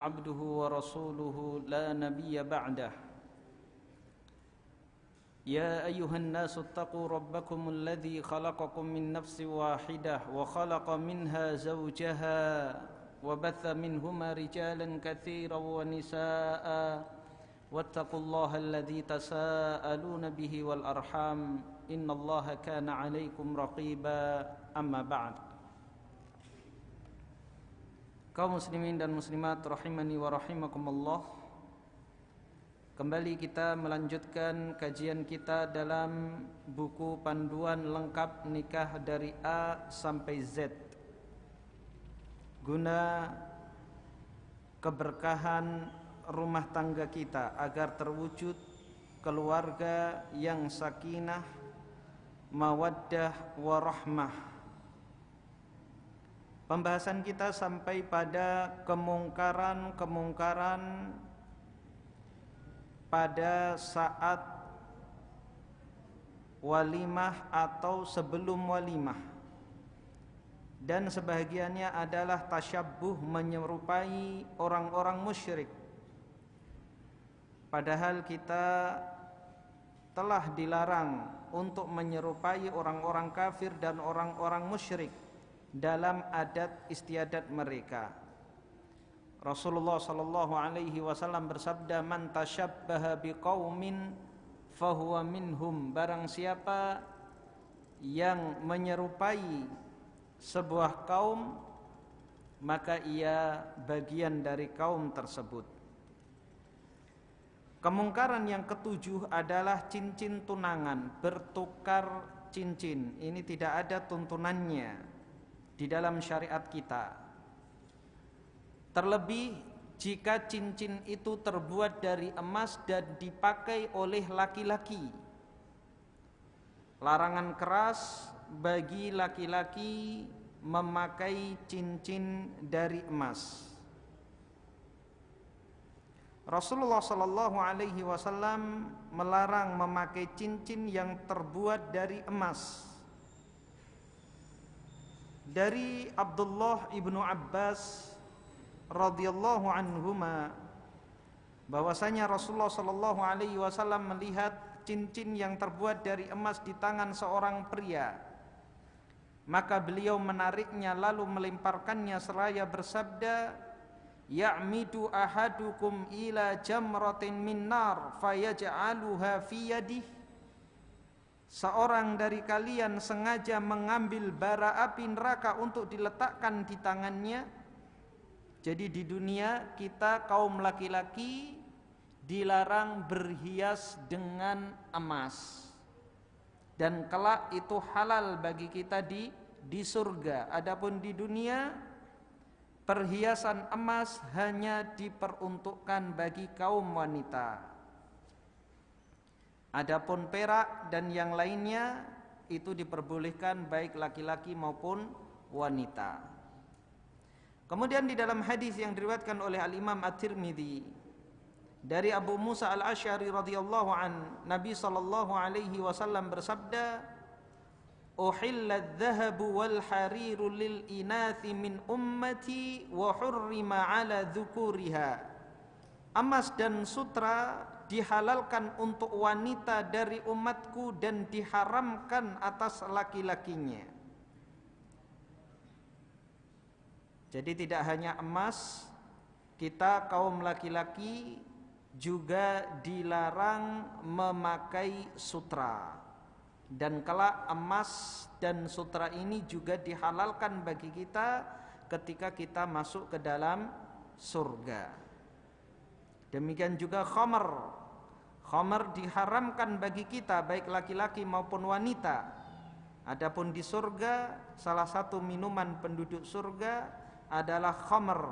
عبده ورسوله لا نبي بعده يا أيها الناس اتقوا ربكم الذي خلقكم من نفس واحدة وخلق منها زوجها وبث منهما رجالا كثيرا ونساء واتقوا الله الذي تساءلون به والأرحام إن الله كان عليكم رقيبا أما بعد. Kaum muslimin dan muslimat rahimani wa rahimakumullah, kembali kita melanjutkan kajian kita dalam buku panduan lengkap nikah dari A sampai Z, guna keberkahan rumah tangga kita agar terwujud keluarga yang sakinah, mawaddah warahmah. Pembahasan kita sampai pada kemungkaran pada saat walimah atau sebelum walimah, dan sebahagiannya adalah tasyabbuh, menyerupai orang-orang musyrik. Padahal kita telah dilarang untuk menyerupai orang-orang kafir dan orang-orang musyrik dalam adat istiadat mereka. Rasulullah sallallahu alaihi wasallam bersabda, "Man tasyabbaha biqaumin fahuwa minhum." Barang siapa yang menyerupai sebuah kaum, maka ia bagian dari kaum tersebut. Kemungkaran yang ketujuh adalah cincin tunangan, bertukar cincin. Ini tidak ada tuntunannya di dalam syariat kita. Terlebih jika cincin itu terbuat dari emas dan dipakai oleh laki-laki. Larangan keras bagi laki-laki memakai cincin dari emas. Rasulullah sallallahu alaihi wasallam melarang memakai cincin yang terbuat dari emas. Dari Abdullah ibnu Abbas radhiyallahu anhuma, bahwasanya Rasulullah sallallahu alaihi wasallam melihat cincin yang terbuat dari emas di tangan seorang pria. Maka beliau menariknya lalu melemparkannya seraya bersabda, "Ya'midu ahadukum ila jamratin min nar fayaj'aluha fi yadihi." Seorang dari kalian sengaja mengambil bara api neraka untuk diletakkan di tangannya. Jadi di dunia kita kaum laki-laki dilarang berhias dengan emas, dan kelak itu halal bagi kita di surga. Adapun di dunia, perhiasan emas hanya diperuntukkan bagi kaum wanita. Adapun perak dan yang lainnya itu diperbolehkan baik laki-laki maupun wanita. Kemudian di dalam hadis yang diriwayatkan oleh Al-Imam At-Tirmidzi dari Abu Musa Al-Asy'ari radhiyallahu an, Nabi sallallahu alaihi wasallam bersabda, "Uhilla adh-dhahabu wal hariru lil inathi min ummati wa hurrima 'ala dzukuriha." Emas dan sutra dihalalkan untuk wanita dari umatku dan diharamkan atas laki-lakinya. Jadi tidak hanya emas, kita kaum laki-laki juga dilarang memakai sutra. Dan kelak emas dan sutra ini juga dihalalkan bagi kita ketika kita masuk ke dalam surga. Demikian juga khamar. Khamar diharamkan bagi kita baik laki-laki maupun wanita. Adapun di surga, salah satu minuman penduduk surga adalah khamar.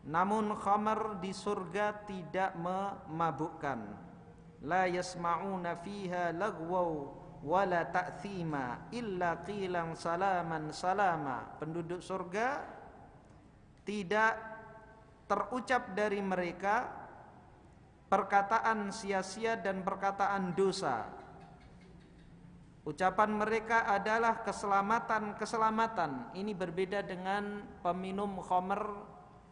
Namun khamar di surga tidak memabukkan. La yasma'una fiha lagwaw wala ta'thima illa qilan salaman salama. Penduduk surga tidak terucap dari mereka perkataan sia-sia dan perkataan dosa. Ucapan mereka adalah keselamatan. Ini berbeda dengan peminum khamr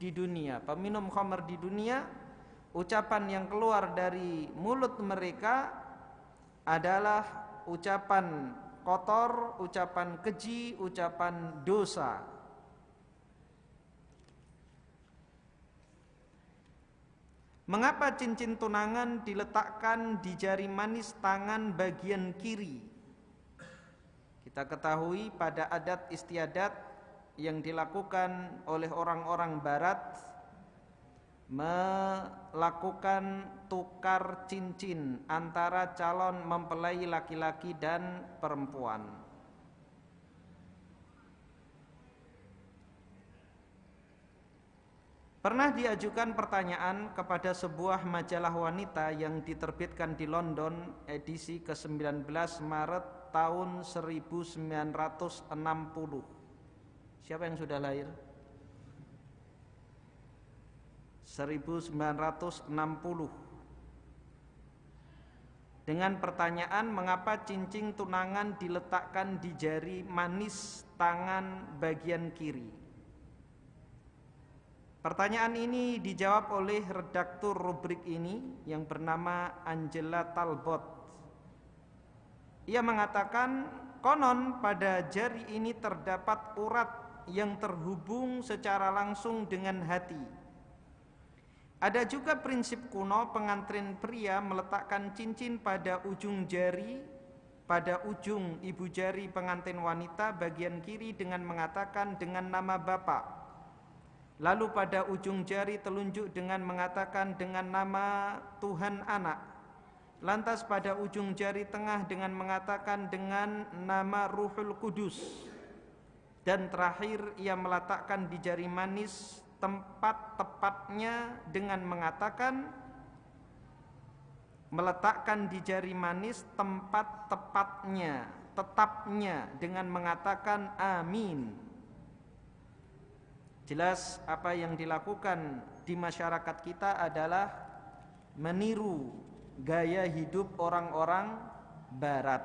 di dunia, peminum khamr di dunia, ucapan yang keluar dari mulut mereka adalah ucapan kotor, ucapan keji, ucapan dosa. Mengapa cincin tunangan diletakkan di jari manis tangan bagian kiri? Kita ketahui pada adat istiadat yang dilakukan oleh orang-orang barat, melakukan tukar cincin antara calon mempelai laki-laki dan perempuan. Pernah diajukan pertanyaan kepada sebuah majalah wanita yang diterbitkan di London edisi ke-19 Maret tahun 1960. Siapa yang sudah lahir? 1960. Dengan pertanyaan, mengapa cincin tunangan diletakkan di jari manis tangan bagian kiri? Pertanyaan ini dijawab oleh redaktur rubrik ini yang bernama Angela Talbot. Ia mengatakan, konon pada jari ini terdapat urat yang terhubung secara langsung dengan hati. Ada juga prinsip kuno pengantin pria meletakkan cincin pada ujung jari, pada ujung ibu jari pengantin wanita bagian kiri dengan mengatakan dengan nama Bapak. Lalu pada ujung jari telunjuk dengan mengatakan dengan nama Tuhan Anak. Lantas pada ujung jari tengah dengan mengatakan dengan nama Ruhul Kudus. Dan terakhir ia meletakkan di jari manis tempat tepatnya dengan mengatakan, meletakkan di jari manis tempat tepatnya, tetapnya dengan mengatakan amin. Jelas apa yang dilakukan di masyarakat kita adalah meniru gaya hidup orang-orang barat.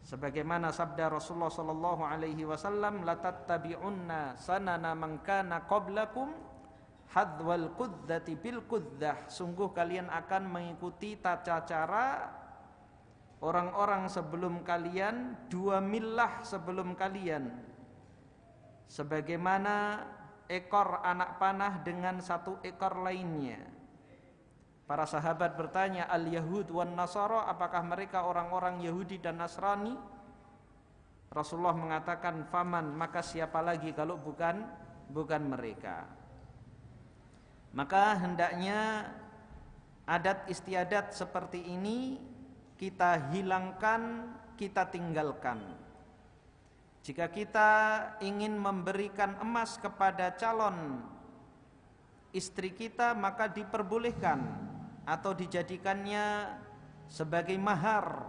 Sebagaimana sabda Rasulullah sallallahu alaihi wasallam, la tattabi'unna sanana man kana qablakum hadwal qudzati bil qudzah. Sungguh kalian akan mengikuti tata cara orang-orang sebelum kalian, 2 milah sebelum kalian. Sebagaimana ekor anak panah dengan satu ekor lainnya. Para sahabat bertanya, al-Yahud wan Nasara, apakah mereka orang-orang Yahudi dan Nasrani? Rasulullah mengatakan, faman, maka siapa lagi kalau bukan mereka. Maka hendaknya adat istiadat seperti ini kita hilangkan, kita tinggalkan. Jika kita ingin memberikan emas kepada calon istri kita, maka diperbolehkan atau dijadikannya sebagai mahar.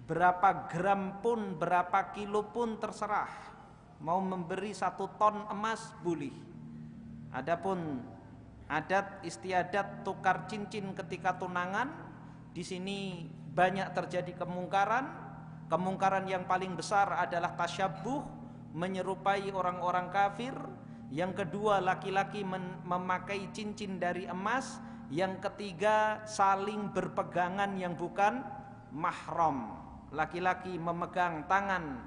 Berapa gram pun, berapa kilo pun terserah. Mau memberi 1 ton emas boleh. Adapun adat istiadat tukar cincin ketika tunangan, di sini banyak terjadi kemungkaran. Kemungkaran yang paling besar adalah tasyabbuh, menyerupai orang-orang kafir. Yang kedua, laki-laki memakai cincin dari emas. Yang ketiga, saling berpegangan yang bukan mahram. Laki-laki memegang tangan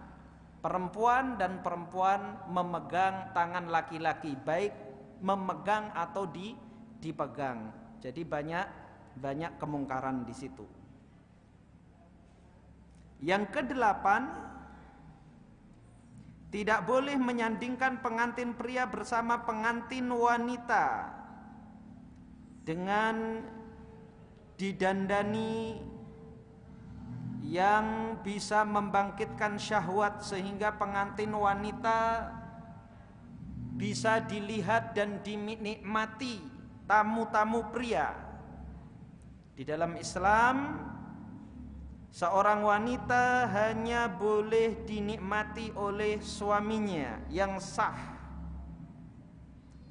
perempuan dan perempuan memegang tangan laki-laki, baik memegang atau dipegang. Jadi banyak kemungkaran di situ. Yang ke-8, tidak boleh menyandingkan pengantin pria bersama pengantin wanita dengan didandani yang bisa membangkitkan syahwat sehingga pengantin wanita bisa dilihat dan dinikmati tamu-tamu pria. Di dalam Islam, seorang wanita hanya boleh dinikmati oleh suaminya yang sah.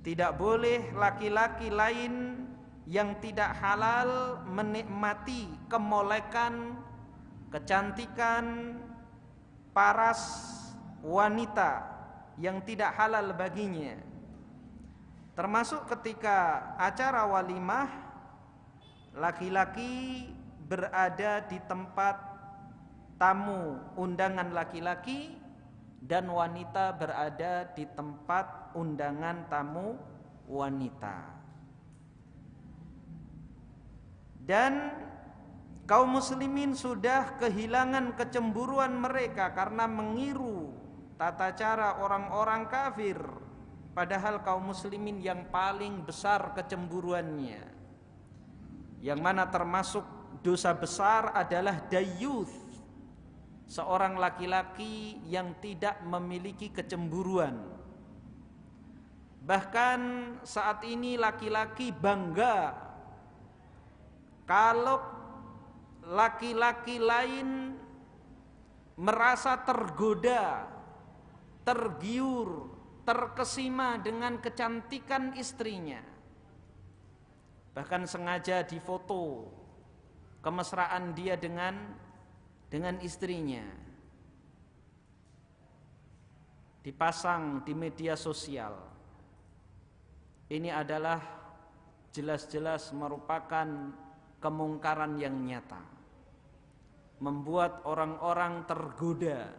Tidak boleh laki-laki lain yang tidak halal menikmati kemolekan, kecantikan, paras wanita yang tidak halal baginya. Termasuk ketika acara walimah, laki-laki berada di tempat tamu undangan laki-laki dan wanita berada di tempat undangan tamu wanita. Dan kaum muslimin sudah kehilangan kecemburuan mereka karena meniru tata cara orang-orang kafir, padahal kaum muslimin yang paling besar kecemburuannya, yang mana termasuk dosa besar adalah dayyuth, seorang laki-laki yang tidak memiliki kecemburuan. Bahkan saat ini laki-laki bangga kalau laki-laki lain merasa tergoda, tergiur, terkesima dengan kecantikan istrinya. Bahkan sengaja difoto kemesraan dia dengan istrinya, dipasang di media sosial. Ini adalah jelas-jelas merupakan kemungkaran yang nyata, membuat orang-orang tergoda.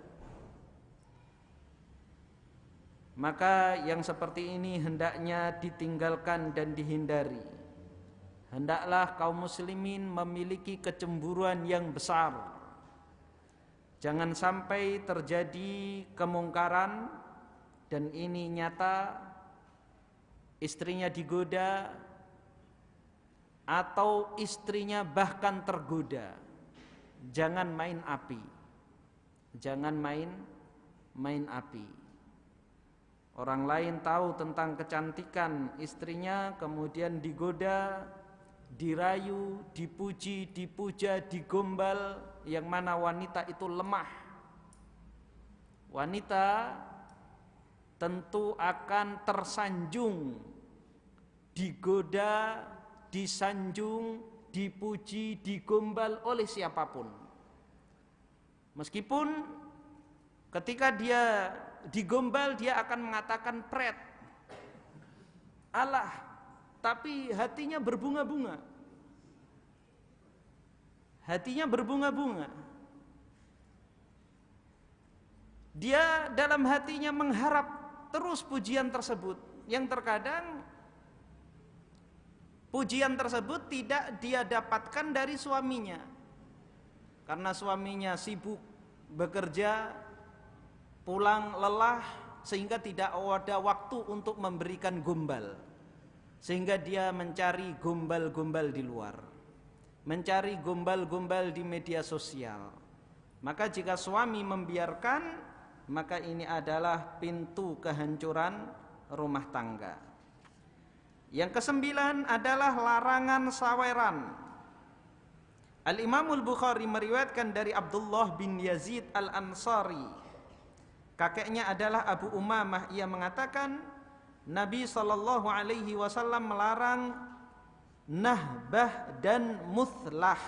Maka yang seperti ini hendaknya ditinggalkan dan dihindari. Hendaklah kaum muslimin memiliki kecemburuan yang besar. Jangan sampai terjadi kemungkaran dan ini nyata, istrinya digoda atau istrinya bahkan tergoda. Jangan main api. Jangan main api. Orang lain tahu tentang kecantikan istrinya, kemudian digoda, dirayu, dipuji, dipuja, digombal, yang mana wanita itu lemah. Wanita tentu akan tersanjung, digoda, disanjung, dipuji, digombal oleh siapapun. Meskipun ketika dia digombal dia akan mengatakan pret, alah, tapi hatinya berbunga-bunga. Hatinya berbunga-bunga. Dia dalam hatinya mengharap terus pujian tersebut, yang terkadang pujian tersebut tidak dia dapatkan dari suaminya, karena suaminya sibuk bekerja, pulang lelah, sehingga tidak ada waktu untuk memberikan gombal, sehingga dia mencari gombal-gombal di luar, mencari gombal-gombal di media sosial. Maka jika suami membiarkan, maka ini adalah pintu kehancuran rumah tangga. Yang kesembilan adalah larangan saweran. Al-Imamul Bukhari meriwayatkan dari Abdullah bin Yazid Al-Ansari, kakeknya adalah Abu Umamah, ia mengatakan Nabi SAW melarang nahbah dan muthlah.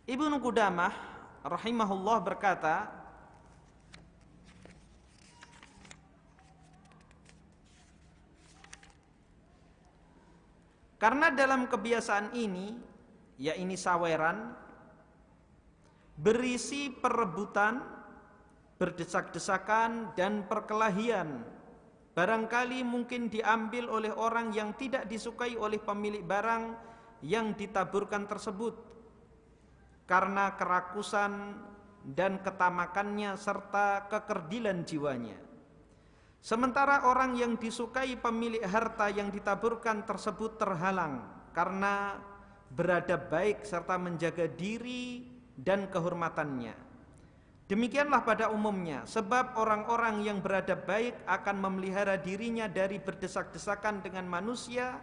Ibnu Qudamah rahimahullah berkata, karena dalam kebiasaan ini, yakni saweran, berisi perebutan, berdesak-desakan dan perkelahian, barangkali mungkin diambil oleh orang yang tidak disukai oleh pemilik barang yang ditaburkan tersebut, karena kerakusan dan ketamakannya serta kekerdilan jiwanya. Sementara orang yang disukai pemilik harta yang ditaburkan tersebut terhalang karena beradab baik serta menjaga diri dan kehormatannya. Demikianlah pada umumnya, sebab orang-orang yang beradab baik akan memelihara dirinya dari berdesak-desakan dengan manusia,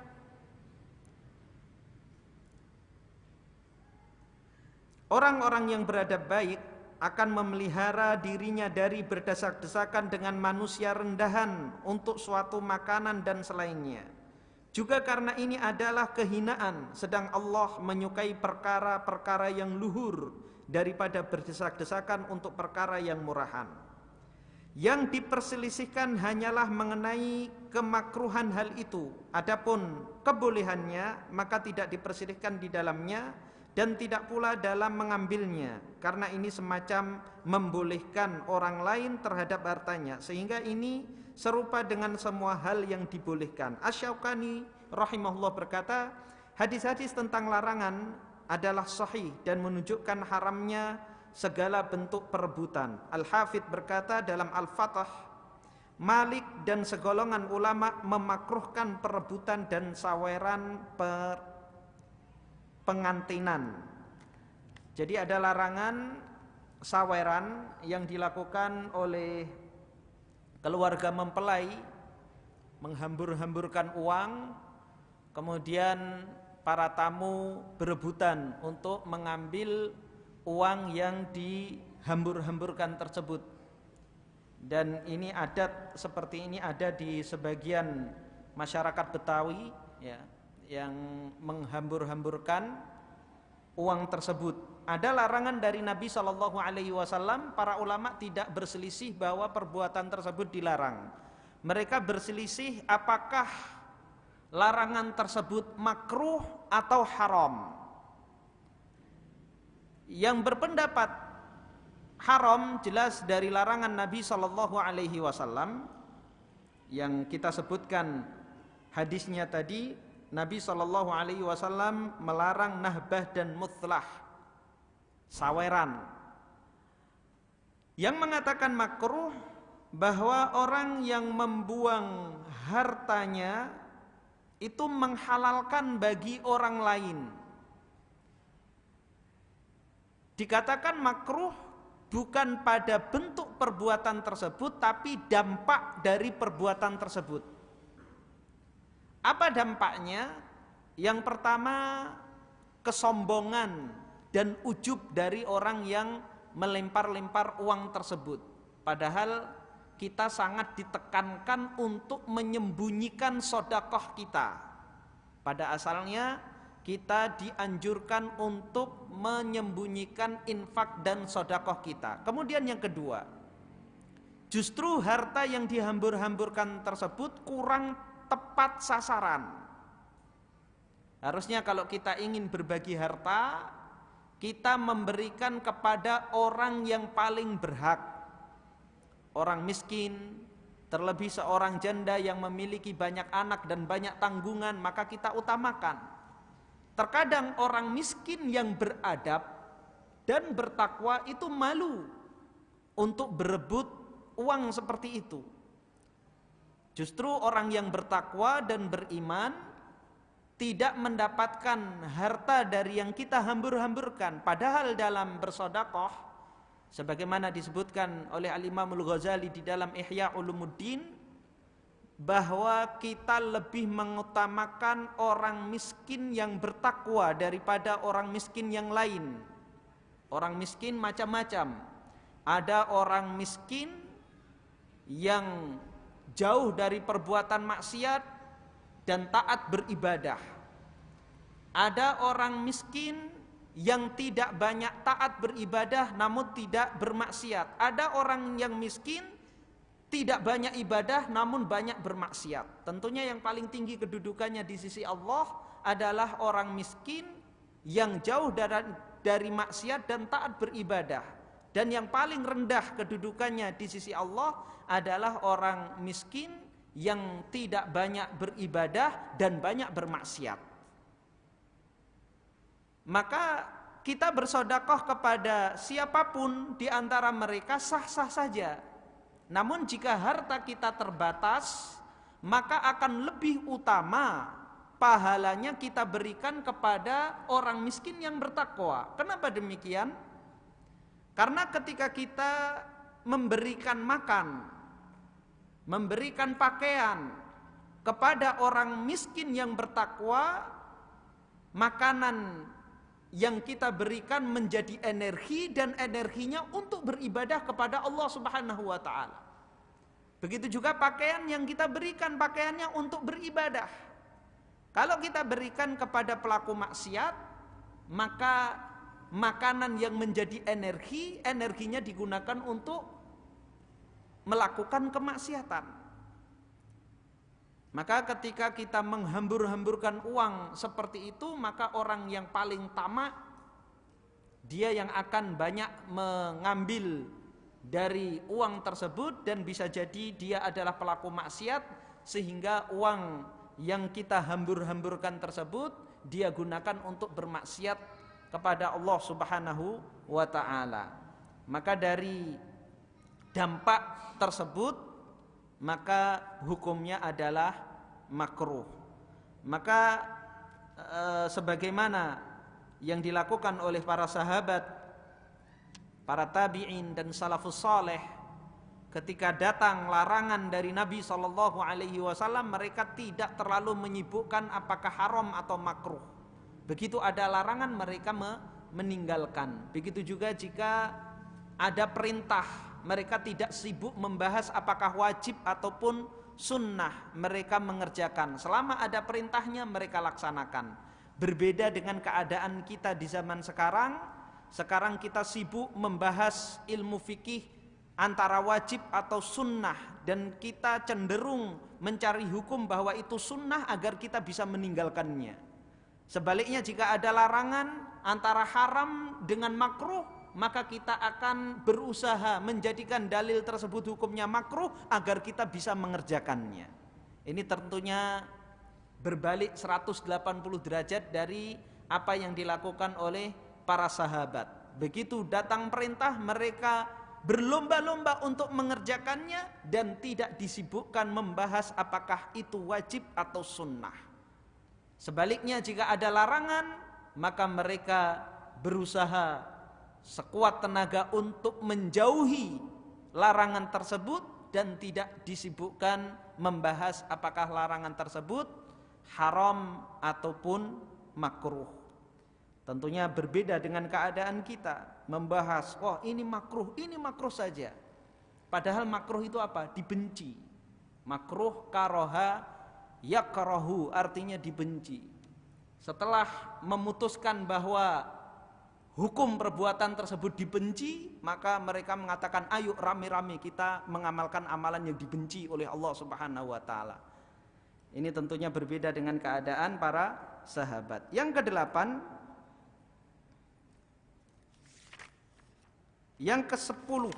orang-orang yang beradab baik akan memelihara dirinya dari berdesak-desakan dengan manusia rendahan untuk suatu makanan dan selainnya. Juga karena ini adalah kehinaan, sedang Allah menyukai perkara-perkara yang luhur daripada berdesak-desakan untuk perkara yang murahan. Yang diperselisihkan hanyalah mengenai kemakruhan hal itu. Adapun kebolehannya maka tidak diperselisihkan di dalamnya dan tidak pula dalam mengambilnya, karena ini semacam membolehkan orang lain terhadap hartanya, sehingga ini serupa dengan semua hal yang dibolehkan. Asy-Syaukani rahimahullah berkata, hadis-hadis tentang larangan adalah sahih dan menunjukkan haramnya segala bentuk perebutan. Al-Hafidz berkata dalam Al-Fath, Malik dan segolongan ulama memakruhkan perebutan dan saweran pengantinan. Jadi ada larangan saweran yang dilakukan oleh keluarga mempelai, menghambur-hamburkan uang, kemudian para tamu berebutan untuk mengambil uang yang dihambur-hamburkan tersebut. Dan ini adat seperti ini ada di sebagian masyarakat Betawi ya, yang menghambur-hamburkan uang tersebut. Ada larangan dari Nabi SAW. Para ulama tidak berselisih bahwa perbuatan tersebut dilarang. Mereka berselisih apakah larangan tersebut makruh atau haram. Yang berpendapat haram jelas dari larangan Nabi SAW yang kita sebutkan hadisnya tadi. Nabi SAW melarang nahbah dan muthlah, saweran. Yang mengatakan makruh bahwa orang yang membuang hartanya itu menghalalkan bagi orang lain. Dikatakan makruh bukan pada bentuk perbuatan tersebut, tapi dampak dari perbuatan tersebut. Apa dampaknya? Yang pertama, kesombongan dan ujub dari orang yang melempar-lempar uang tersebut. Padahal kita sangat ditekankan untuk menyembunyikan sedekah kita. Pada asalnya kita dianjurkan untuk menyembunyikan infak dan sedekah kita. Kemudian yang kedua, justru harta yang dihambur-hamburkan tersebut kurang tepat sasaran. Harusnya kalau kita ingin berbagi harta, kita memberikan kepada orang yang paling berhak. Orang miskin, terlebih seorang janda yang memiliki banyak anak dan banyak tanggungan, maka kita utamakan. Terkadang orang miskin yang beradab dan bertakwa itu malu untuk berebut uang seperti itu. Justru orang yang bertakwa dan beriman tidak mendapatkan harta dari yang kita hambur-hamburkan. Padahal dalam bersedekah, sebagaimana disebutkan oleh Al-Imam Al-Ghazali di dalam Ihya Ulumuddin, bahwa kita lebih mengutamakan orang miskin yang bertakwa daripada orang miskin yang lain. Orang miskin macam-macam. Ada orang miskin yang jauh dari perbuatan maksiat dan taat beribadah. Ada orang miskin yang tidak banyak taat beribadah namun tidak bermaksiat. Ada orang yang miskin tidak banyak ibadah namun banyak bermaksiat. Tentunya yang paling tinggi kedudukannya di sisi Allah adalah orang miskin yang jauh dari maksiat dan taat beribadah. Dan yang paling rendah kedudukannya di sisi Allah adalah orang miskin yang tidak banyak beribadah dan banyak bermaksiat. Maka kita bersedekah kepada siapapun di antara mereka sah-sah saja. Namun jika harta kita terbatas, maka akan lebih utama pahalanya kita berikan kepada orang miskin yang bertakwa. Kenapa demikian? Karena ketika kita memberikan makan, memberikan pakaian kepada orang miskin yang bertakwa, makanan yang kita berikan menjadi energi dan energinya untuk beribadah kepada Allah Subhanahu wa taala. Begitu juga pakaian yang kita berikan, pakaiannya untuk beribadah. Kalau kita berikan kepada pelaku maksiat, maka makanan yang menjadi energi, energinya digunakan untuk melakukan kemaksiatan. Maka ketika kita menghambur-hamburkan uang seperti itu, maka orang yang paling tamak, dia yang akan banyak mengambil dari uang tersebut, dan bisa jadi dia adalah pelaku maksiat, sehingga uang yang kita hambur-hamburkan tersebut dia gunakan untuk bermaksiat kepada Allah Subhanahu wa ta'ala. Maka dari dampak tersebut, maka hukumnya adalah makruh. Maka sebagaimana yang dilakukan oleh para sahabat, para tabi'in dan salafus saleh, ketika datang larangan dari Nabi SAW, mereka tidak terlalu menyibukkan apakah haram atau makruh. Begitu ada larangan, mereka meninggalkan. Begitu juga jika ada perintah, mereka tidak sibuk membahas apakah wajib ataupun sunnah, mereka mengerjakan. Selama ada perintahnya, mereka laksanakan. Berbeda dengan keadaan kita di zaman sekarang. Sekarang kita sibuk membahas ilmu fikih antara wajib atau sunnah, dan kita cenderung mencari hukum bahwa itu sunnah agar kita bisa meninggalkannya. Sebaliknya, jika ada larangan antara haram dengan makruh, maka kita akan berusaha menjadikan dalil tersebut hukumnya makruh agar kita bisa mengerjakannya. Ini tentunya berbalik 180 derajat dari apa yang dilakukan oleh para sahabat. Begitu datang perintah, mereka berlomba-lomba untuk mengerjakannya dan tidak disibukkan membahas apakah itu wajib atau sunnah. Sebaliknya, jika ada larangan, maka mereka berusaha sekuat tenaga untuk menjauhi larangan tersebut dan tidak disibukkan membahas apakah larangan tersebut haram ataupun makruh. Tentunya berbeda dengan keadaan kita membahas, oh ini makruh saja. Padahal makruh itu apa? Dibenci. Makruh karoha yakrahu, artinya dibenci. Setelah memutuskan bahwa hukum perbuatan tersebut dibenci, maka mereka mengatakan, ayo rame-rame kita mengamalkan amalan yang dibenci oleh Allah Subhanahu wa ta'ala. Ini tentunya berbeda dengan keadaan para sahabat. Yang kedelapan, yang ke-10,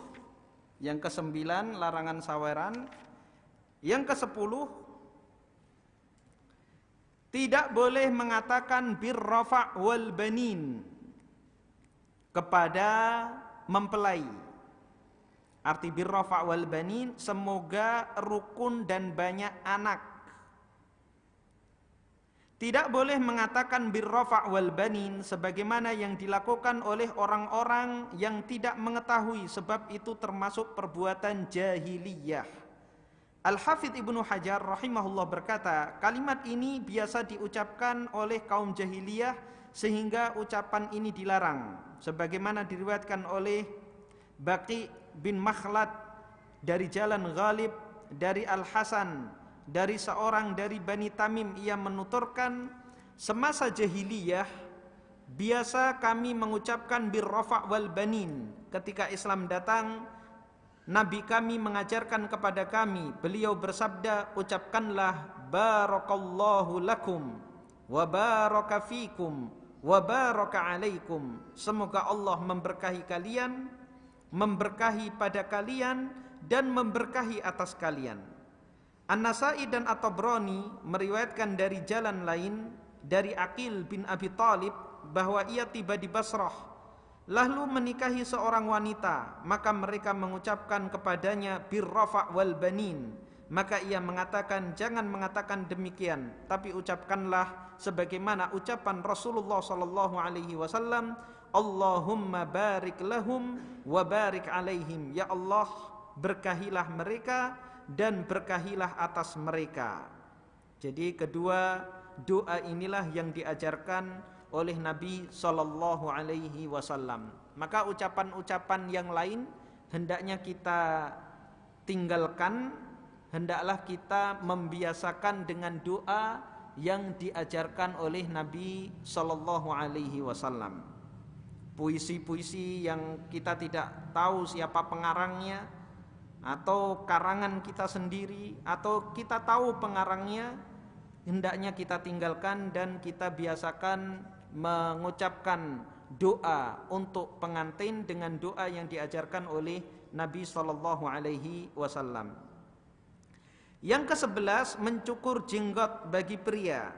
yang ke-9 larangan saweran. Yang ke-10, tidak boleh mengatakan birrafa' wal banin kepada mempelai. Arti birrafa' wal banin, semoga rukun dan banyak anak. Tidak boleh mengatakan birrafa' wal banin sebagaimana yang dilakukan oleh orang-orang yang tidak mengetahui, sebab itu termasuk perbuatan jahiliyah. Al-Hafidz Ibnu Hajar rahimahullah berkata, kalimat ini biasa diucapkan oleh kaum jahiliyah sehingga ucapan ini dilarang, sebagaimana diriwayatkan oleh Baqi bin Makhlad dari jalan Ghalib dari Al-Hasan dari seorang dari Bani Tamim. Ia menuturkan, semasa jahiliyah biasa kami mengucapkan birrafa' wal banin. Ketika Islam datang, Nabi kami mengajarkan kepada kami, beliau bersabda, ucapkanlah barakallahu lakum wa baraka fikum wa baraka alaikum. Semoga Allah memberkahi kalian, memberkahi pada kalian, dan memberkahi atas kalian. An-Nasai dan At-Tabrani meriwayatkan dari jalan lain dari Aqil bin Abi Thalib bahwa ia tiba di Basrah lalu menikahi seorang wanita, maka mereka mengucapkan kepadanya birrafa' wal banin. Maka ia mengatakan, jangan mengatakan demikian, tapi ucapkanlah sebagaimana ucapan Rasulullah sallallahu alaihi wasallam, Allahumma barik lahum wa barik alaihim. Ya Allah, berkahilah mereka dan berkahilah atas mereka. Jadi kedua doa inilah yang diajarkan oleh Nabi sallallahu alaihi wasallam. Maka ucapan-ucapan yang lain hendaknya kita tinggalkan, hendaklah kita membiasakan dengan doa yang diajarkan oleh Nabi sallallahu alaihi wasallam. puisi-puisi yang kita tidak tahu siapa pengarangnya, atau karangan kita sendiri, atau kita tahu pengarangnya, hendaknya kita tinggalkan dan kita biasakan mengucapkan doa untuk pengantin dengan doa yang diajarkan oleh Nabi sallallahu alaihi wasallam. Yang ke-11, mencukur jenggot bagi pria.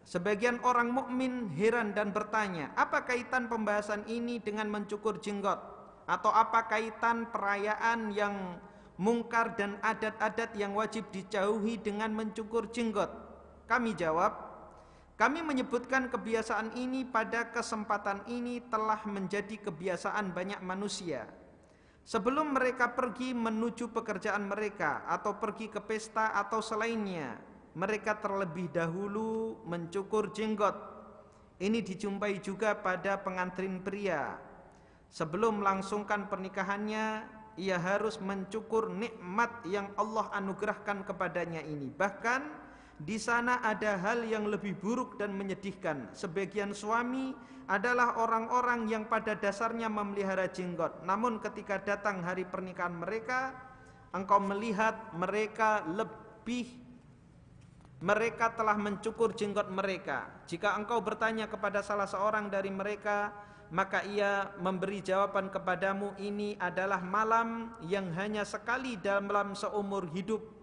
Sebagian orang mukmin heran dan bertanya, apa kaitan pembahasan ini dengan mencukur jenggot? Atau apa kaitan perayaan yang mungkar dan adat-adat yang wajib dijauhi dengan mencukur jenggot? Kami jawab, kami menyebutkan kebiasaan ini pada kesempatan ini telah menjadi kebiasaan banyak manusia. Sebelum mereka pergi menuju pekerjaan mereka atau pergi ke pesta atau selainnya, mereka terlebih dahulu mencukur jenggot. Ini dijumpai juga pada pengantin pria. Sebelum melangsungkan pernikahannya, ia harus mencukur nikmat yang Allah anugerahkan kepadanya ini. Bahkan di sana ada hal yang lebih buruk dan menyedihkan. Sebagian suami adalah orang-orang yang pada dasarnya memelihara jenggot, namun ketika datang hari pernikahan mereka, engkau melihat mereka telah mencukur jenggot mereka. Jika engkau bertanya kepada salah seorang dari mereka, maka ia memberi jawaban kepadamu, ini adalah malam yang hanya sekali dalam seumur hidup,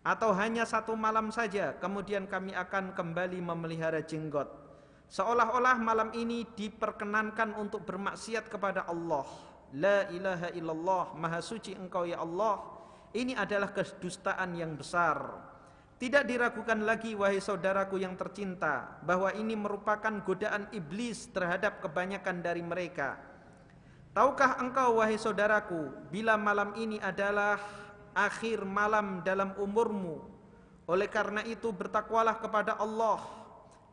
atau hanya satu malam saja, kemudian kami akan kembali memelihara jenggot. Seolah-olah malam ini diperkenankan untuk bermaksiat kepada Allah. La ilaha illallah, maha suci engkau ya Allah. Ini adalah kedustaan yang besar. Tidak diragukan lagi wahai saudaraku yang tercinta, bahwa ini merupakan godaan iblis terhadap kebanyakan dari mereka. Tahukah engkau wahai saudaraku, bila malam ini adalah akhir malam dalam umurmu? Oleh karena itu bertakwalah kepada Allah,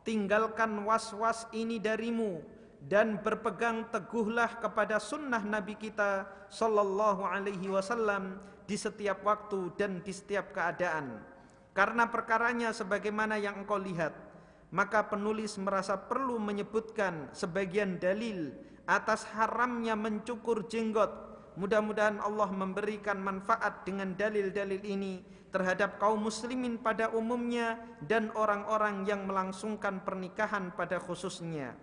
tinggalkan was-was ini darimu, dan berpegang teguhlah kepada sunnah Nabi kita sallallahu alaihi wasallam di setiap waktu dan di setiap keadaan. Karena perkaranya sebagaimana yang engkau lihat, maka penulis merasa perlu menyebutkan sebagian dalil atas haramnya mencukur jenggot. Mudah-mudahan Allah memberikan manfaat dengan dalil-dalil ini terhadap kaum muslimin pada umumnya dan orang-orang yang melangsungkan pernikahan pada khususnya.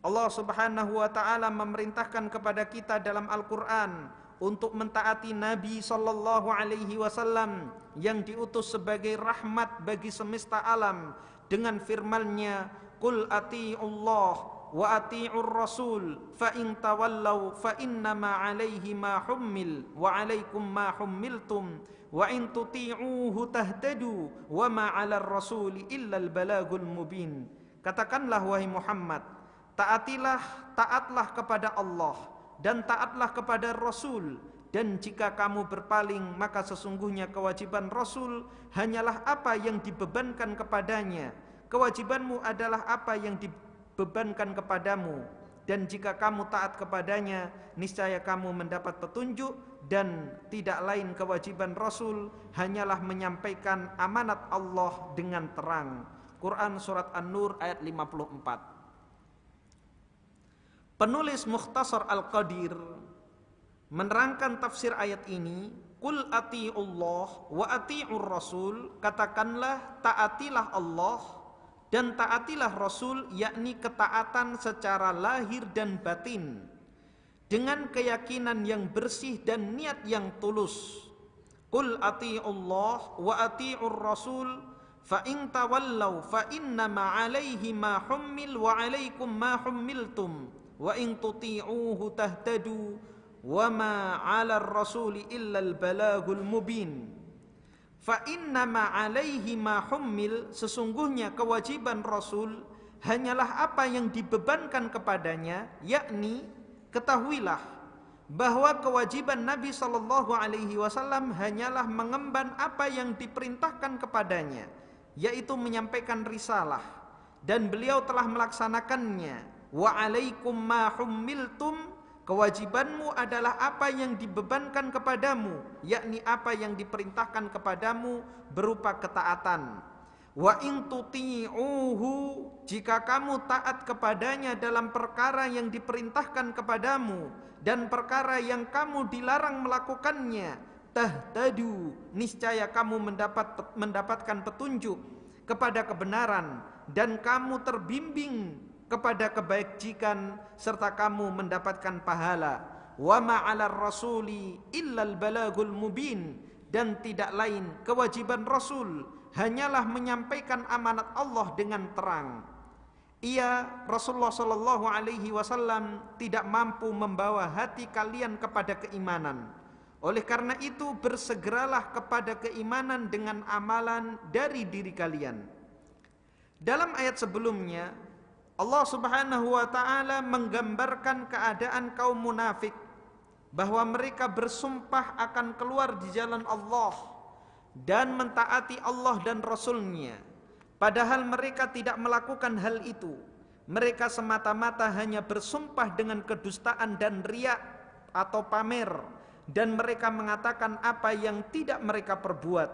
Allah Subhanahu wa taala memerintahkan kepada kita dalam Al-Qur'an untuk mentaati Nabi sallallahu alaihi wasallam yang diutus sebagai rahmat bagi semesta alam dengan firman-Nya, "Qul atii'ullah wa atii'ur rasul fa in tawallaw fa innama 'alaihi ma hummil wa 'alaikum ma hummiltum wa in tuti'uhu tahtadu wa ma 'alar rasuli illal balagul mubin." Katakanlah wahai Muhammad, taatlah kepada Allah dan taatlah kepada Rasul, dan jika kamu berpaling maka sesungguhnya kewajiban Rasul hanyalah apa yang dibebankan kepadanya. Kewajibanmu adalah apa yang dibebankan kepadamu, dan jika kamu taat kepadanya niscaya kamu mendapat petunjuk, dan tidak lain kewajiban Rasul hanyalah menyampaikan amanat Allah dengan terang. Quran surat An-Nur ayat 54. Penulis Mukhtasar Al-Qadir menerangkan tafsir ayat ini, "Qul atii'ullah wa atii'ur rasul", katakanlah taatilah Allah dan taatilah Rasul, yakni ketaatan secara lahir dan batin dengan keyakinan yang bersih dan niat yang tulus. "Qul atii'ullah wa atii'ur rasul fa in tawallaw fa innama 'alaihi ma hummil wa 'alaikum ma hummiltum wa in tuti'uhu tahtadu wa ma 'alar rasuli illal balagul mubin." Fa innama 'alaihi ma hummil, sesungguhnya kewajiban Rasul hanyalah apa yang dibebankan kepadanya, yakni ketahuilah bahwa kewajiban Nabi sallallahu alaihi wasallam hanyalah mengemban apa yang diperintahkan kepadanya, yaitu menyampaikan risalah, dan beliau telah melaksanakannya. Wa alaikum ma hummiltum, kewajibanmu adalah apa yang dibebankan kepadamu, yakni apa yang diperintahkan kepadamu berupa ketaatan. Wa in tuti'uhu, jika kamu taat kepadanya dalam perkara yang diperintahkan kepadamu dan perkara yang kamu dilarang melakukannya, tahtadu, niscaya kamu mendapatkan petunjuk kepada kebenaran dan kamu terbimbing kepada kebajikan serta kamu mendapatkan pahala. Wa ma'alar rasuli illal balagul mubin, dan tidak lain kewajiban Rasul hanyalah menyampaikan amanat Allah dengan terang. Rasulullah sallallahu alaihi wasallam tidak mampu membawa hati kalian kepada keimanan. Oleh karena itu bersegeralah kepada keimanan dengan amalan dari diri kalian. Dalam ayat sebelumnya Allah Subhanahu wa taala menggambarkan keadaan kaum munafik bahwa mereka bersumpah akan keluar di jalan Allah dan mentaati Allah dan Rasul-Nya, padahal mereka tidak melakukan hal itu. Mereka semata-mata hanya bersumpah dengan kedustaan dan riya atau pamer, dan mereka mengatakan apa yang tidak mereka perbuat.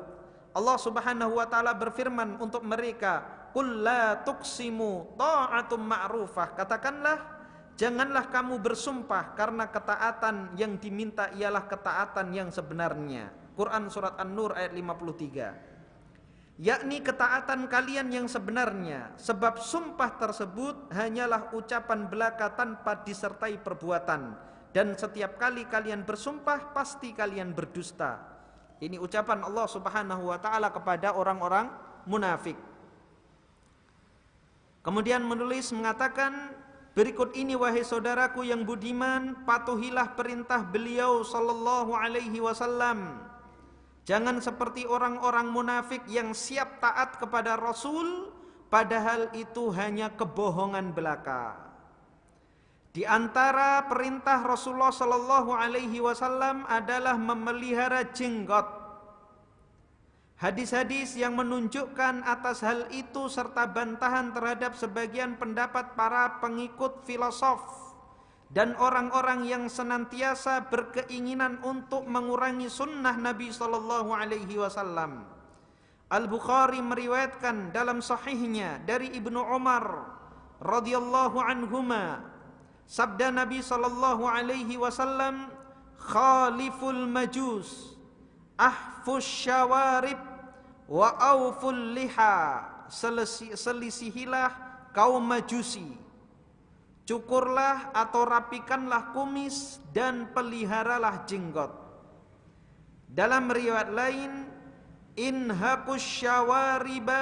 Allah Subhanahu wa taala berfirman untuk mereka, "Qul la tuqsimu ta'atum ma'rufah." Katakanlah, janganlah kamu bersumpah karena ketaatan yang diminta ialah ketaatan yang sebenarnya. Quran surat An-Nur ayat 53. Yakni ketaatan kalian yang sebenarnya, sebab sumpah tersebut hanyalah ucapan belaka tanpa disertai perbuatan, dan setiap kali kalian bersumpah pasti kalian berdusta. Ini ucapan Allah Subhanahu wa taala kepada orang-orang munafik. Kemudian menulis mengatakan, berikut ini wahai saudaraku yang budiman, patuhilah perintah beliau sallallahu alaihi wasallam. Jangan seperti orang-orang munafik yang siap taat kepada Rasul, padahal itu hanya kebohongan belaka. Di antara perintah Rasulullah sallallahu alaihi wasallam adalah memelihara jenggot. Hadis-hadis yang menunjukkan atas hal itu serta bantahan terhadap sebagian pendapat para pengikut filosof dan orang-orang yang senantiasa berkeinginan untuk mengurangi sunnah Nabi sallallahu alaihi wasallam. Al-Bukhari meriwayatkan dalam sahihnya dari Ibnu Umar radhiyallahu anhuma, sabda Nabi sallallahu alaihi wasallam, "Khaliful majus, ahfus syawarib, wa auful liha." Selisihilah kaum Majusi, cukurlah atau rapikanlah kumis dan peliharalah jenggot. Dalam riwayat lain, inhaqus syawariba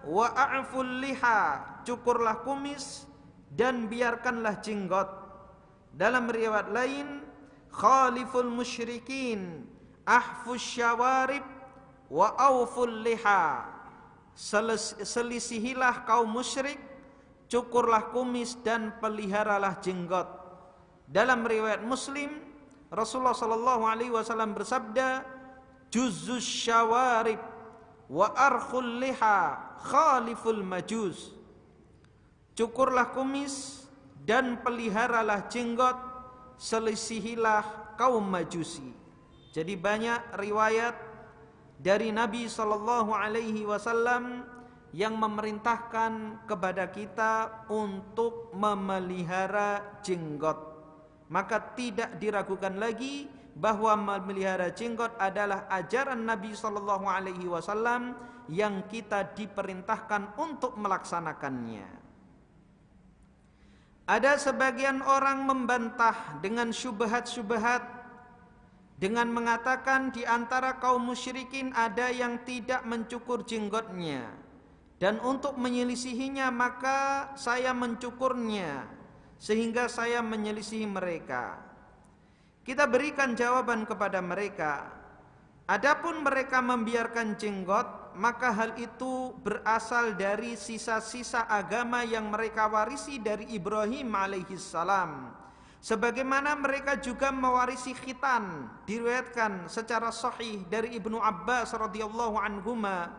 wa a'ful liha, cukurlah kumis dan biarkanlah jenggot. Dalam riwayat lain, khaliful musyrikin, ahfus syawarib wa auful liha, selisihilah kaum musyrik, cukurlah kumis dan peliharalah jenggot. Dalam riwayat Muslim, Rasulullah sallallahu alaihi wasallam bersabda, "Juzzus syawarib wa arkhul liha khaliful majus." Cukurlah kumis dan peliharalah jenggot, selisihilah kaum Majusi. Jadi banyak riwayat dari Nabi sallallahu alaihi wasallam yang memerintahkan kepada kita untuk memelihara jenggot. Maka tidak diragukan lagi bahwa memelihara jenggot adalah ajaran Nabi sallallahu alaihi wasallam yang kita diperintahkan untuk melaksanakannya. Ada sebagian orang membantah dengan syubhat-syubhat dengan mengatakan di antara kaum musyrikin ada yang tidak mencukur jenggotnya, dan untuk menyelisihinya maka saya mencukurnya sehingga saya menyelisihi mereka. Kita berikan jawaban kepada mereka, adapun mereka membiarkan jenggot, maka hal itu berasal dari sisa-sisa agama yang mereka warisi dari Ibrahim alaihissalam. Sebagaimana mereka juga mewarisi khitan, diriwayatkan secara sahih dari Ibnu Abbas radhiyallahu anhuma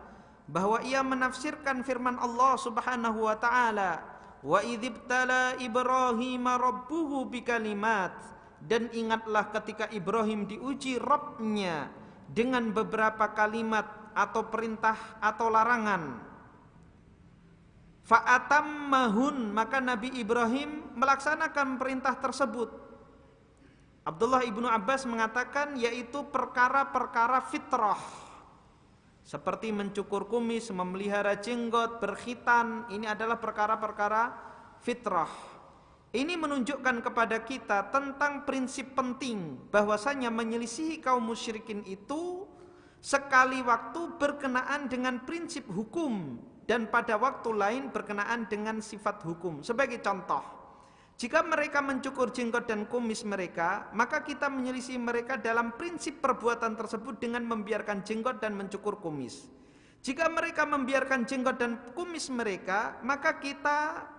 bahwa ia menafsirkan firman Allah Subhanahu wa taala, "Wa idzibtala Ibrahim rabbuhu bikalimat." Dan ingatlah ketika Ibrahim diuji Rabb-Nya dengan beberapa kalimat atau perintah atau larangan. Fa'atammahun, maka Nabi Ibrahim melaksanakan perintah tersebut. Abdullah ibnu Abbas mengatakan yaitu perkara-perkara fitrah, seperti mencukur kumis, memelihara jenggot, berkhitan. Ini adalah perkara-perkara fitrah. Ini menunjukkan kepada kita tentang prinsip penting bahwasanya menyelisihi kaum musyrikin itu sekali waktu berkenaan dengan prinsip hukum dan pada waktu lain berkenaan dengan sifat hukum. Sebagai contoh, jika mereka mencukur jenggot dan kumis mereka, maka kita menyelisihi mereka dalam prinsip perbuatan tersebut dengan membiarkan jenggot dan mencukur kumis. Jika mereka membiarkan jenggot dan kumis mereka, maka kita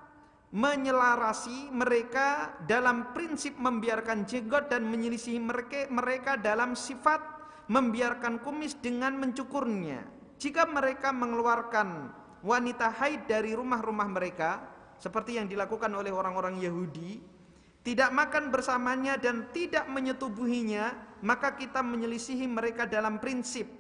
menyelarasi mereka dalam prinsip membiarkan jenggot dan menyelisihi mereka dalam sifat membiarkan kumis dengan mencukurnya. Jika mereka mengeluarkan wanita haid dari rumah-rumah mereka, seperti yang dilakukan oleh orang-orang Yahudi, tidak makan bersamanya dan tidak menyetubuhinya, maka kita menyelisihi mereka dalam prinsip.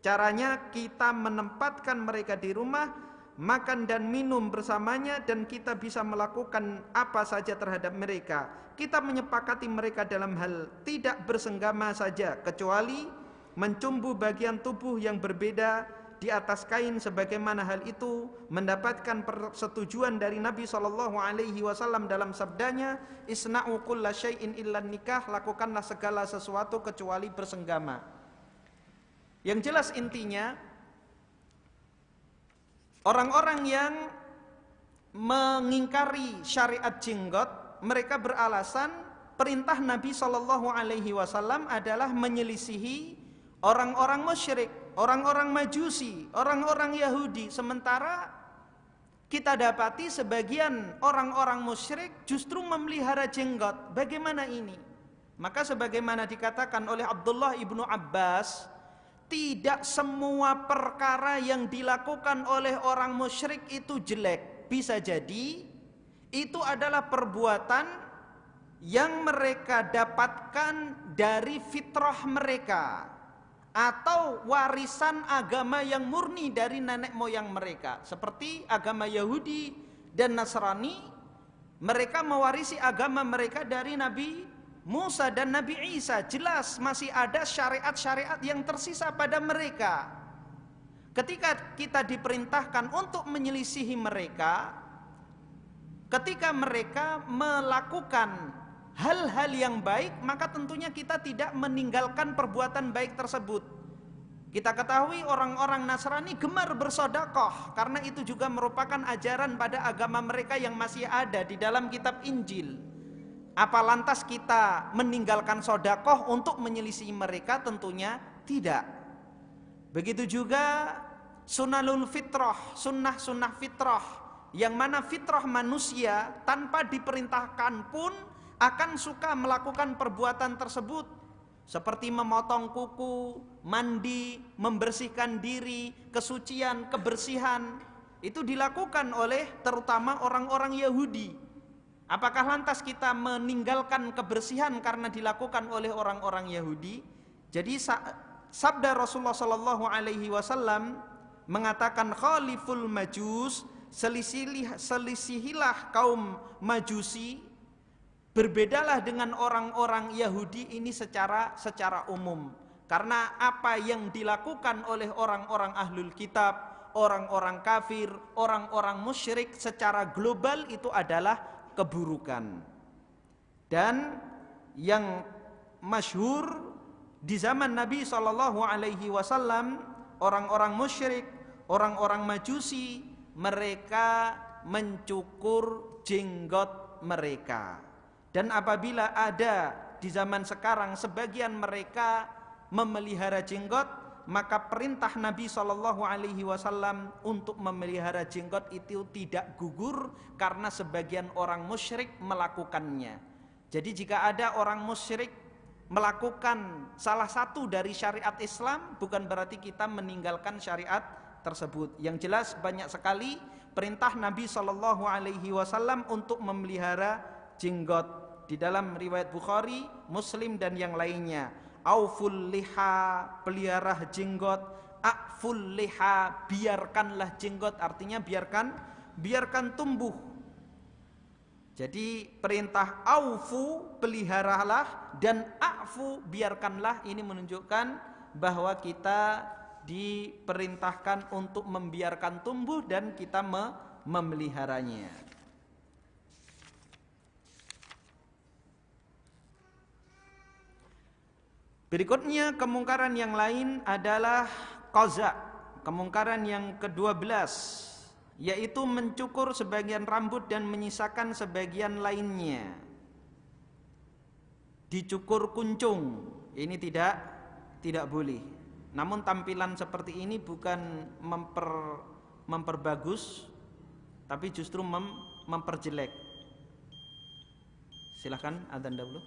Caranya kita menempatkan mereka di rumah, makan dan minum bersamanya, dan kita bisa melakukan apa saja terhadap mereka. Kita menyepakati mereka dalam hal tidak bersenggama saja, kecuali mencumbu bagian tubuh yang berbeda di atas kain, sebagaimana hal itu mendapatkan persetujuan dari Nabi SAW dalam sabdanya, isna'u kulla syai'in illa nikah, lakukanlah segala sesuatu kecuali bersenggama. Yang jelas intinya, orang-orang yang mengingkari syariat jenggot, mereka beralasan perintah Nabi SAW adalah menyelisihi orang-orang musyrik, orang-orang Majusi, orang-orang Yahudi. Sementara kita dapati sebagian orang-orang musyrik justru memelihara jenggot. Bagaimana ini? Maka sebagaimana dikatakan oleh Abdullah ibnu Abbas, tidak semua perkara yang dilakukan oleh orang musyrik itu jelek. Bisa jadi itu adalah perbuatan yang mereka dapatkan dari fitrah mereka, atau warisan agama yang murni dari nenek moyang mereka. Seperti agama Yahudi dan Nasrani, mereka mewarisi agama mereka dari Nabi Musa dan Nabi Isa. Jelas masih ada syariat-syariat yang tersisa pada mereka. Ketika kita diperintahkan untuk menyelisihi mereka, ketika mereka melakukan hal-hal yang baik, maka tentunya kita tidak meninggalkan perbuatan baik tersebut. Kita ketahui orang-orang Nasrani gemar bersedekah, karena itu juga merupakan ajaran pada agama mereka yang masih ada di dalam kitab Injil. Apa lantas kita meninggalkan sedekah untuk menyelisihi mereka? Tentunya tidak. Begitu juga sunanul fitrah, sunnah-sunnah fitrah, yang mana fitrah manusia tanpa diperintahkan pun akan suka melakukan perbuatan tersebut, seperti memotong kuku, mandi, membersihkan diri, kesucian, kebersihan. Itu dilakukan oleh terutama orang-orang Yahudi. Apakah lantas kita meninggalkan kebersihan karena dilakukan oleh orang-orang Yahudi? Jadi sabda Rasulullah SAW mengatakan khaliful majus, selisihilah kaum Majusi, berbedalah dengan orang-orang Yahudi ini secara umum. Karena apa yang dilakukan oleh orang-orang ahlul kitab, orang-orang kafir, orang-orang musyrik secara global itu adalah keburukan. Dan yang masyhur di zaman Nabi SAW, orang-orang musyrik, orang-orang Majusi, mereka mencukur jenggot mereka. Dan apabila ada di zaman sekarang sebagian mereka memelihara jenggot, maka perintah Nabi SAW untuk memelihara jenggot itu tidak gugur karena sebagian orang musyrik melakukannya. Jadi jika ada orang musyrik melakukan salah satu dari syariat Islam, bukan berarti kita meninggalkan syariat tersebut. Yang jelas banyak sekali perintah Nabi SAW untuk memelihara jenggot. Di dalam riwayat Bukhari, Muslim dan yang lainnya. Auful liha, pelihara jenggot. A'ful liha, biarkanlah jenggot, artinya biarkan biarkan tumbuh. Jadi perintah aufu, peliharalah, dan a'fu, biarkanlah, ini menunjukkan bahwa kita diperintahkan untuk membiarkan tumbuh dan kita memeliharanya. Berikutnya kemungkaran yang lain adalah qaza, kemungkaran yang ke-12, yaitu mencukur sebagian rambut dan menyisakan sebagian lainnya. Dicukur kuncung, ini tidak boleh. Namun tampilan seperti ini bukan memperbagus, tapi justru memperjelek. Silahkan adzan dahulu.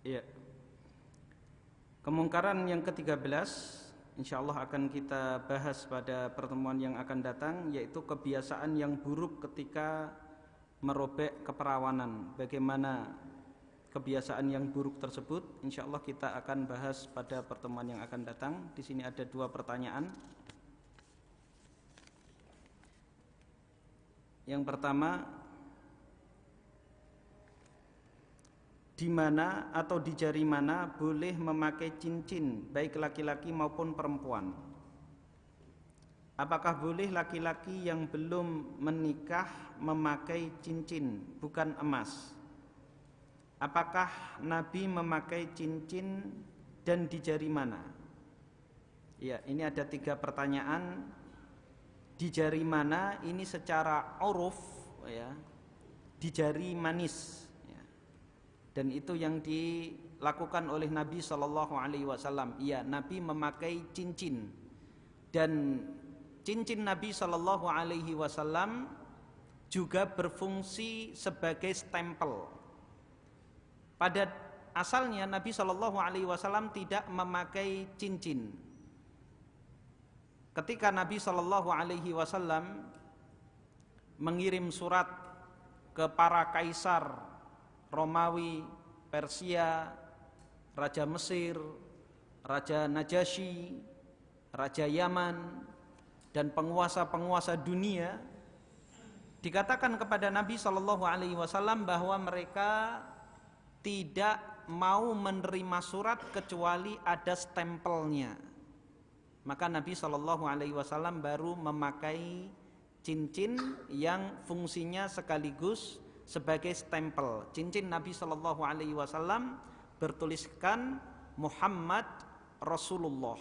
Iya. Kemungkaran yang ke-13 insyaallah akan kita bahas pada pertemuan yang akan datang, yaitu kebiasaan yang buruk ketika merobek keperawanan. Bagaimana kebiasaan yang buruk tersebut insyaallah kita akan bahas pada pertemuan yang akan datang. Di sini ada 2 pertanyaan. Yang pertama, di mana atau di jari mana boleh memakai cincin baik laki-laki maupun perempuan? Apakah boleh laki-laki yang belum menikah memakai cincin bukan emas? Apakah Nabi memakai cincin dan di jari mana? Ya, ini ada 3 pertanyaan. Di jari mana ini secara uruf ya, di jari manis ya. Dan itu yang dilakukan oleh Nabi sallallahu alaihi wasallam. Iya, Nabi memakai cincin. Dan cincin Nabi sallallahu alaihi wasallam juga berfungsi sebagai stempel. Pada asalnya Nabi sallallahu alaihi wasallam tidak memakai cincin. Ketika Nabi sallallahu alaihi wasallam mengirim surat ke para kaisar Romawi, Persia, Raja Mesir, Raja Najasyi, Raja Yaman, dan penguasa-penguasa dunia, dikatakan kepada Nabi sallallahu alaihi wasallam bahwa mereka tidak mau menerima surat kecuali ada stempelnya. Maka Nabi sallallahu alaihi wasallam baru memakai cincin yang fungsinya sekaligus sebagai stempel. Cincin Nabi sallallahu alaihi wasallam bertuliskan Muhammad Rasulullah.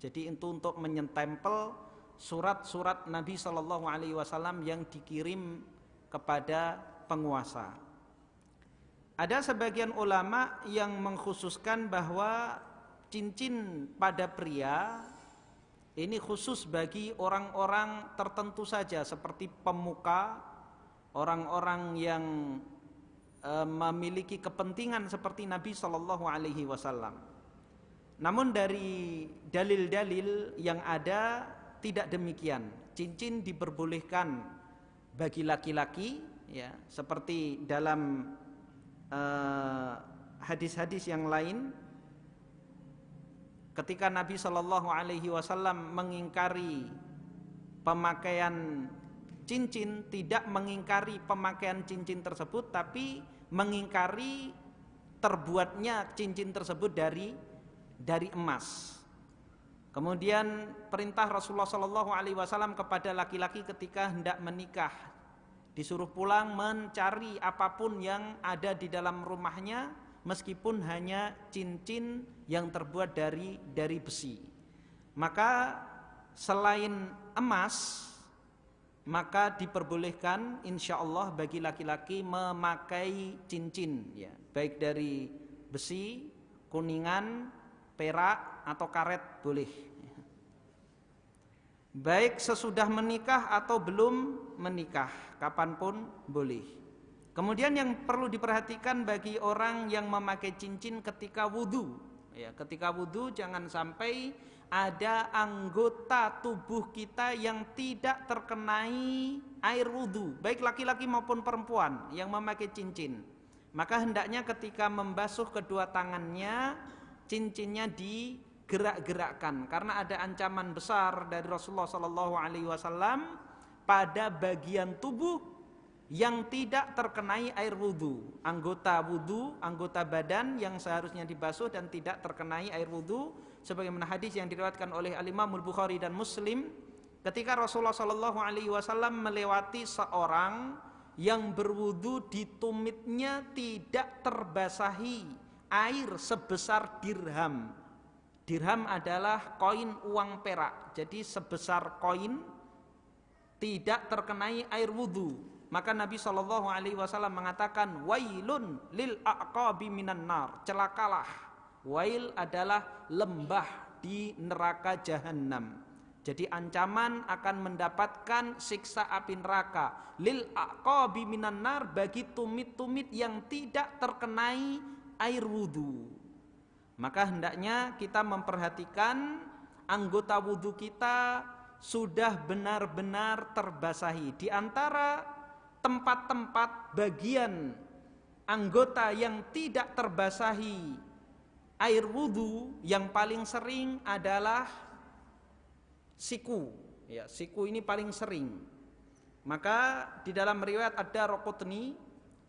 Jadi itu untuk menyentempel surat-surat Nabi sallallahu alaihi wasallam yang dikirim kepada penguasa. Ada sebagian ulama yang mengkhususkan bahwa cincin pada pria ini khusus bagi orang-orang tertentu saja, seperti pemuka, orang-orang yang memiliki kepentingan seperti Nabi sallallahu alaihi wasallam. Namun dari dalil-dalil yang ada tidak demikian. Cincin diperbolehkan bagi laki-laki ya, seperti dalam hadis-hadis yang lain. Ketika Nabi sallallahu alaihi wasallam mengingkari pemakaian cincin, tidak mengingkari pemakaian cincin tersebut, tapi mengingkari terbuatnya cincin tersebut dari emas. Kemudian perintah Rasulullah sallallahu alaihi wasallam kepada laki-laki ketika hendak menikah, disuruh pulang mencari apapun yang ada di dalam rumahnya, meskipun hanya cincin yang terbuat dari besi. Maka selain emas, maka diperbolehkan insyaallah bagi laki-laki memakai cincin ya, baik dari besi, kuningan, perak atau karet boleh. Baik sesudah menikah atau belum menikah, kapanpun boleh. Kemudian yang perlu diperhatikan bagi orang yang memakai cincin ketika wudu ya, ketika wudu jangan sampai ada anggota tubuh kita yang tidak terkenai air wudu, baik laki-laki maupun perempuan yang memakai cincin. Maka hendaknya ketika membasuh kedua tangannya, cincinnya digerak-gerakkan, karena ada ancaman besar dari Rasulullah sallallahu alaihi wasallam pada bagian tubuh yang tidak terkenai air wudu, anggota badan yang seharusnya dibasuh dan tidak terkenai air wudu, sebagaimana hadis yang diriwayatkan oleh Al-Imam Al-Bukhari dan Muslim, ketika Rasulullah sallallahu alaihi wasallam melewati seorang yang berwudu, di tumitnya tidak terbasahi air sebesar dirham. Dirham adalah koin uang perak, jadi sebesar koin tidak terkenai air wudu. Maka Nabi sallallahu alaihi wasallam mengatakan, wailun lil aqabi minan nar, celakalah. Wail adalah lembah di neraka jahanam. Jadi ancaman akan mendapatkan siksa api neraka. Lil aqabi minan nar, bagi tumit-tumit yang tidak terkenai air wudu. Maka hendaknya kita memperhatikan anggota wudu kita sudah benar-benar terbasahi. Di antara tempat-tempat bagian anggota yang tidak terbasahi air wudu yang paling sering adalah siku ya, siku ini paling sering. Maka di dalam riwayat Ad-Daraqutni,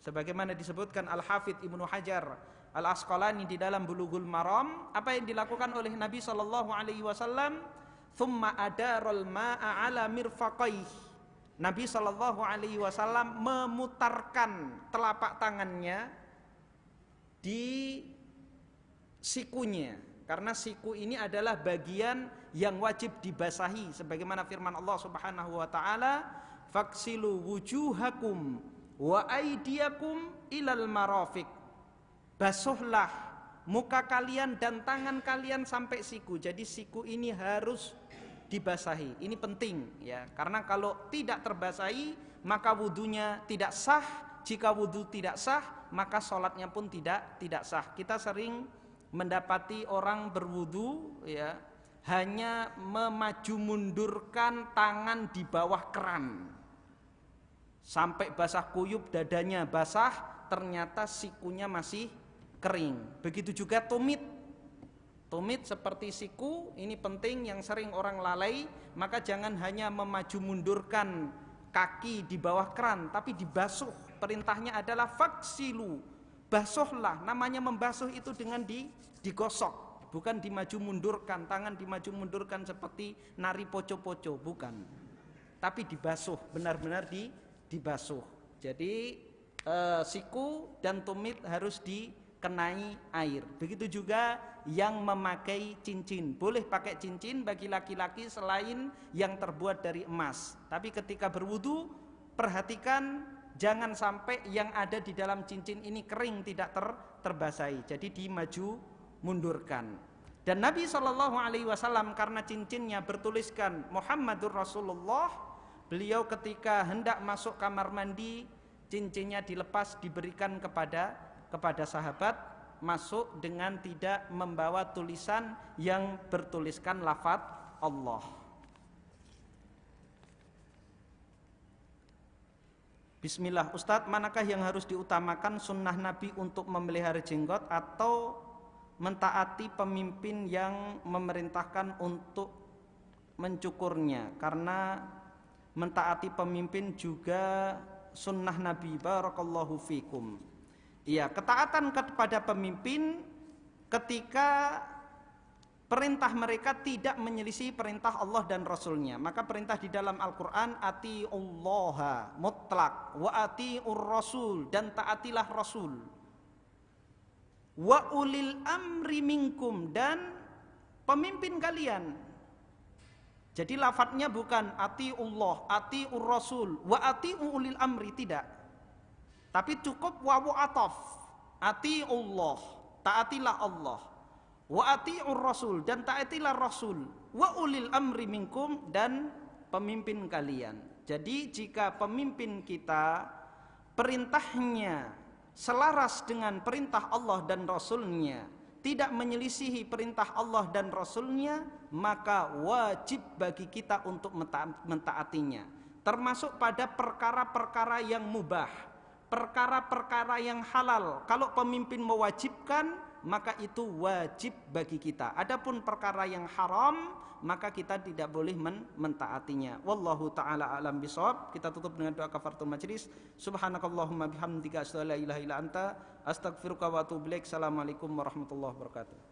sebagaimana disebutkan Al-Hafidz Ibnu Hajar Al-Asqalani di dalam Bulughul Maram, apa yang dilakukan oleh Nabi sallallahu alaihi wasallam, thumma adarul ma'a ala mirfaqaihi. Nabi sallallahu alaihi wasallam memutarkan telapak tangannya di sikunya karena siku ini adalah bagian yang wajib dibasahi sebagaimana firman Allah Subhanahu wa taala, faksilu wujuhakum wa aydiyakum ilal marafiq. Basuhlah muka kalian dan tangan kalian sampai siku. Jadi siku ini harus dibasahi. Ini penting ya, karena kalau tidak terbasahi maka wudunya tidak sah. Jika wudu tidak sah, maka sholatnya pun tidak sah. Kita sering mendapati orang berwudu ya, hanya memaju mundurkan tangan di bawah keran sampai basah kuyup, dadanya basah, ternyata sikunya masih kering. Begitu juga tumit. Tumit seperti siku, ini penting yang sering orang lalai. Maka jangan hanya memaju mundurkan kaki di bawah keran, tapi dibasuh. Perintahnya adalah faksilu, basuhlah. Namanya membasuh itu dengan digosok, bukan dimaju mundurkan, tangan dimaju mundurkan seperti nari poco-poco, bukan. Tapi dibasuh, benar-benar dibasuh. Jadi siku dan tumit harus dikenai air. Begitu juga yang memakai cincin. Boleh pakai cincin bagi laki-laki selain yang terbuat dari emas. Tapi ketika berwudu, perhatikan jangan sampai yang ada di dalam cincin ini kering, tidak terbasahi. Jadi dimaju mundurkan. Dan Nabi SAW karena cincinnya bertuliskan Muhammadur Rasulullah, beliau ketika hendak masuk kamar mandi, cincinnya dilepas, diberikan kepada sahabat, masuk dengan tidak membawa tulisan yang bertuliskan lafaz Allah. Bismillah, Ustadz, manakah yang harus diutamakan, sunnah Nabi untuk memelihara jenggot atau mentaati pemimpin yang memerintahkan untuk mencukurnya? Karena mentaati pemimpin juga sunnah Nabi. Barakallahu fikum. Iya, ketaatan kepada pemimpin ketika perintah mereka tidak menyelisih perintah Allah dan Rasulnya. Maka perintah di dalam Al-Quran, ati'ullaha mutlak wa ati'ur rasul, dan taatilah Rasul. Wa ulil amri minkum, dan pemimpin kalian. Jadi lafadznya bukan ati'ullah, ati'ur rasul, wa ati'u ulil amri, tidak. Tapi cukup wawu ataf, ati'ullah, taatilah Allah. Wa ati'ur rasul, dan taatilah Rasul. Wa ulil amri minkum, dan pemimpin kalian. Jadi jika pemimpin kita perintahnya selaras dengan perintah Allah dan Rasulnya, tidak menyelisihi perintah Allah dan Rasulnya, maka wajib bagi kita untuk mentaatinya. Termasuk pada perkara-perkara yang mubah, perkara-perkara yang halal. Kalau pemimpin mewajibkan, maka itu wajib bagi kita. Adapun perkara yang haram, maka kita tidak boleh mentaatinya. Wallahu ta'ala a'lam bishawab. Kita tutup dengan doa kafaratul majlis. Subhanakallahumma bihamdika asyhadu an la ilaha illa anta astaghfiruka wa atubu ilaik. Assalamualaikum warahmatullahi wabarakatuh.